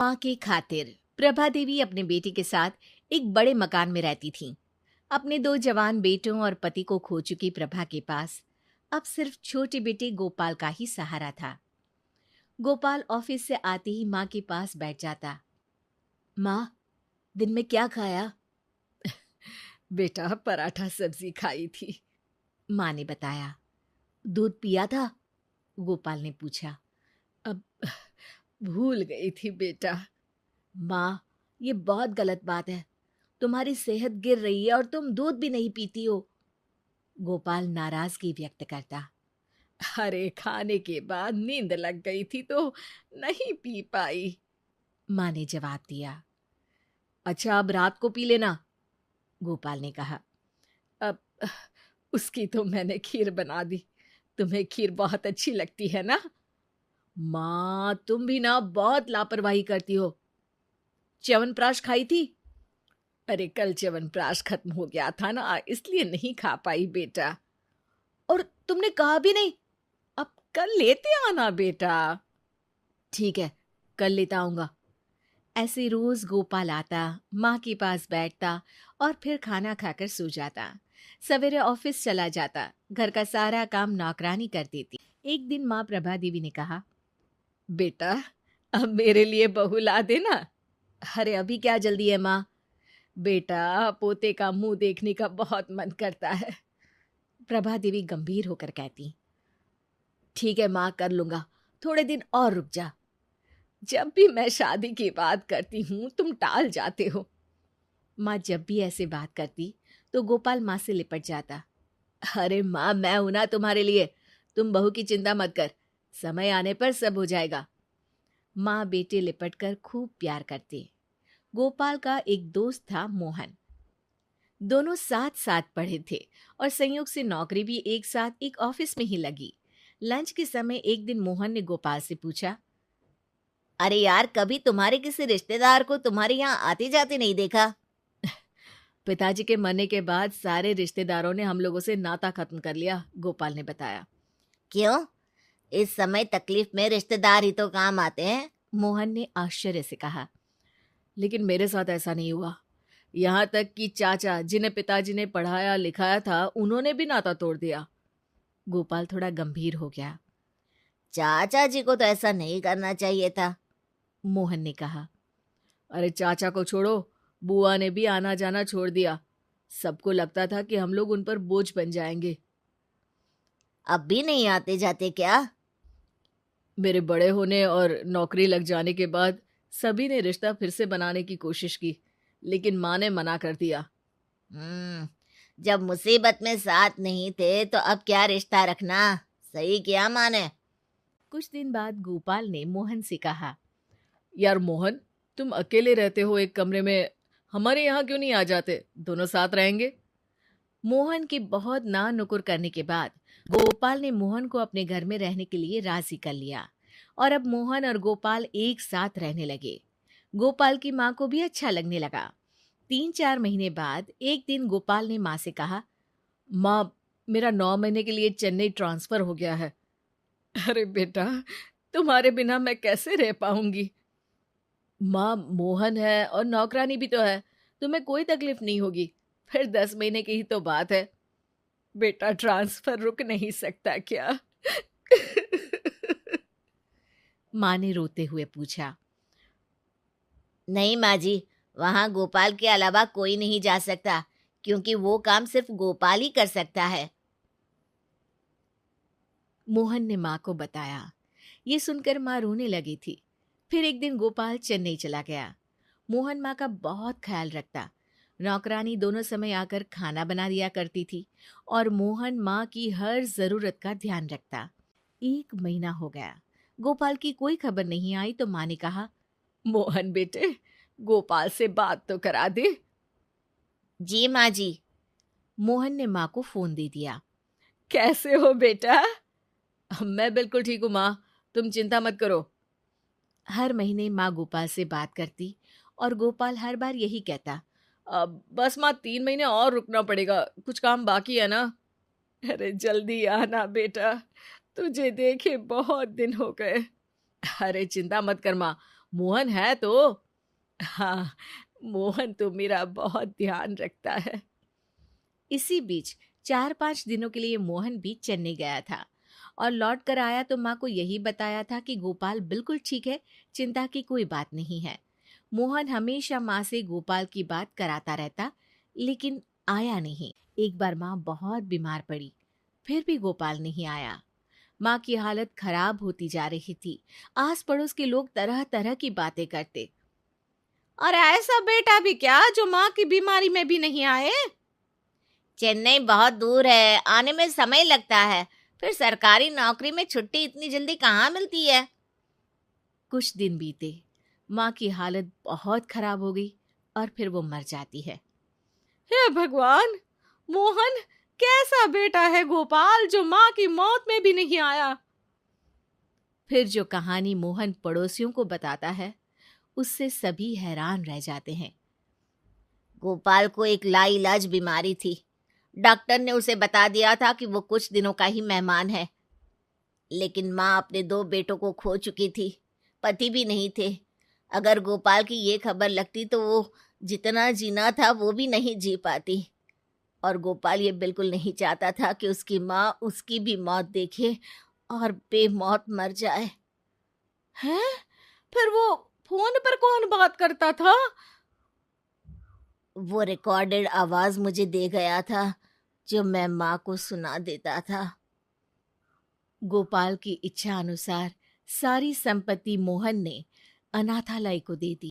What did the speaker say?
माँ की खातिर प्रभा देवी अपने बेटे के साथ एक बड़े मकान में रहती थीं। अपने 2 जवान बेटों और पति को खो चुकी प्रभा के पास अब सिर्फ छोटे बेटे गोपाल का ही सहारा था। गोपाल ऑफिस से आते ही माँ के पास बैठ जाता। माँ, दिन में क्या खाया? बेटा, पराठा सब्जी खाई थी, माँ ने बताया। दूध पिया था? गोपाल ने पूछा। अब भूल गई थी बेटा। माँ, ये बहुत गलत बात है। तुम्हारी सेहत गिर रही है और तुम दूध भी नहीं पीती हो। गोपाल नाराजगी व्यक्त करता। अरे, खाने के बाद नींद लग गई थी तो नहीं पी पाई, माँ ने जवाब दिया। अच्छा, अब रात को पी लेना, गोपाल ने कहा। अब उसकी तो मैंने खीर बना दी। तुम्हें खीर बहुत अच्छी लगती है ना? माँ, तुम भी ना बहुत लापरवाही करती हो। च्यवनप्राश खाई थी? अरे, कल च्यवनप्राश खत्म हो गया था ना, इसलिए नहीं खा पाई बेटा। और तुमने कहा भी नहीं। अब कल लेते आना बेटा। ठीक है, कल लेता आऊंगा। ऐसे रोज गोपाल आता, माँ के पास बैठता और फिर खाना खाकर सो जाता। सवेरे ऑफिस चला जाता। घर का सारा काम नौकरानी कर देती। एक दिन माँ प्रभा देवी ने कहा, बेटा, अब मेरे लिए बहू ला देना। अरे, अभी क्या जल्दी है माँ? बेटा, पोते का मुंह देखने का बहुत मन करता है, प्रभा देवी गंभीर होकर कहती। ठीक है माँ, कर लूंगा, थोड़े दिन और रुक जा। जब भी मैं शादी की बात करती हूँ तुम टाल जाते हो। माँ जब भी ऐसे बात करती तो गोपाल माँ से लिपट जाता। अरे माँ, मैं हूं ना तुम्हारे लिए, तुम बहू की चिंता मत कर, समय आने पर सब हो जाएगा। माँ बेटे लिपट कर खूब प्यार करते। गोपाल का एक दोस्त था मोहन। दोनों साथ साथ पढ़े थे और संयोग से नौकरी भी एक साथ एक ऑफिस में ही लगी। लंच के समय एक दिन मोहन ने गोपाल से पूछा, अरे यार, कभी तुम्हारे किसी रिश्तेदार को तुम्हारे यहाँ आते जाते नहीं देखा? पिताजी के मरने के बाद सारे रिश्तेदारों ने हम लोगों से नाता खत्म कर लिया, गोपाल ने बताया। क्यों? इस समय तकलीफ में रिश्तेदार ही तो काम आते हैं, मोहन ने आश्चर्य से कहा। लेकिन मेरे साथ ऐसा नहीं हुआ। यहाँ तक कि चाचा, जिन्हें पिताजी ने पढ़ाया लिखाया था, उन्होंने भी नाता तोड़ दिया। गोपाल थोड़ा गंभीर हो गया। चाचा जी को तो ऐसा नहीं करना चाहिए था, मोहन ने कहा। अरे चाचा को छोड़ो, बुआ ने भी आना जाना छोड़ दिया। सबको लगता था कि हम लोग उन पर बोझ बन जाएंगे। अब भी नहीं आते जाते क्या? मेरे बड़े होने और नौकरी लग जाने के बाद सभी ने रिश्ता फिर से बनाने की कोशिश की, लेकिन माँ ने मना कर दिया। जब मुसीबत में साथ नहीं थे तो अब क्या रिश्ता रखना, सही किया माँ ने। कुछ दिन बाद गोपाल ने मोहन से कहा, यार मोहन, तुम अकेले रहते हो एक कमरे में, हमारे यहाँ क्यों नहीं आ जाते, दोनों साथ रहेंगे। मोहन की बहुत ना नुकुर करने के बाद गोपाल ने मोहन को अपने घर में रहने के लिए राजी कर लिया और अब मोहन और गोपाल एक साथ रहने लगे। गोपाल की माँ को भी अच्छा लगने लगा। 3-4 महीने बाद एक दिन गोपाल ने माँ से कहा, माँ, मेरा 9 महीने के लिए चेन्नई ट्रांसफर हो गया है। अरे बेटा, तुम्हारे बिना मैं कैसे रह पाऊंगी? माँ, मोहन है और नौकरानी भी तो है, तुम्हें कोई तकलीफ नहीं होगी, फिर 10 महीने की ही तो बात है। बेटा, ट्रांसफर रुक नहीं सकता क्या? माँ ने रोते हुए पूछा। नहीं माँ जी, वहां गोपाल के अलावा कोई नहीं जा सकता, क्योंकि वो काम सिर्फ गोपाल ही कर सकता है, मोहन ने माँ को बताया। ये सुनकर माँ रोने लगी थी। फिर एक दिन गोपाल चेन्नई चला गया। मोहन माँ का बहुत ख्याल रखता। नौकरानी दोनों समय आकर खाना बना दिया करती थी और मोहन माँ की हर जरूरत का ध्यान रखता। 1 महीना हो गया, गोपाल की कोई खबर नहीं आई तो माँ ने कहा, मोहन बेटे, गोपाल से बात तो करा दे। जी माँ जी। मोहन ने माँ को फोन दे दिया। कैसे हो बेटा? मैं बिल्कुल ठीक हूँ माँ, तुम चिंता मत करो। हर महीने माँ गोपाल से बात करती और गोपाल हर बार यही कहता, अब बस माँ 3 महीने और रुकना पड़ेगा, कुछ काम बाकी है ना। अरे जल्दी आना बेटा, तुझे देखे बहुत दिन हो गए। अरे चिंता मत कर माँ, मोहन है तो। हाँ, मोहन तो मेरा बहुत ध्यान रखता है। इसी बीच 4-5 दिनों के लिए मोहन भी चेन्नई गया था और लौट कर आया तो माँ को यही बताया था कि गोपाल बिल्कुल ठीक है, चिंता की कोई बात नहीं है। मोहन हमेशा माँ से गोपाल की बात कराता रहता, लेकिन आया नहीं। एक बार माँ बहुत बीमार पड़ी, फिर भी गोपाल नहीं आया। माँ की हालत खराब होती जा रही थी। आस पड़ोस के लोग तरह तरह की बातें करते। और ऐसा बेटा भी क्या जो माँ की बीमारी में भी नहीं आए? चेन्नई बहुत दूर है, आने में समय लगता है। फिर सरकारी नौकरी में छुट्टी इतनी जल्दी कहाँ मिलती है? कुछ दिन बीते, माँ की हालत बहुत खराब हो गई और फिर वो मर जाती है। हे भगवान! मोहन कैसा बेटा है गोपाल जो माँ की मौत में भी नहीं आया? फिर जो कहानी मोहन पड़ोसियों को बताता है, उससे सभी हैरान रह जाते हैं। गोपाल को एक लाइलाज बीमारी थी। डॉक्टर ने उसे बता दिया था कि वो कुछ दिनों का ही मेहमान है। लेकिन माँ अपने 2 बेटों को खो चुकी थी, पति भी नहीं थे। अगर गोपाल की ये खबर लगती तो वो जितना जीना था वो भी नहीं जी पाती। और गोपाल ये बिल्कुल नहीं चाहता था कि उसकी माँ उसकी भी मौत देखे और बेमौत मर जाए। हैं? फिर वो फोन पर कौन बात करता था? वो रिकॉर्डेड आवाज मुझे दे गया था, जो मैं माँ को सुना देता था। गोपाल की इच्छा अनुसार सारी संपत्ति मोहन ने अनाथालय को दे दी।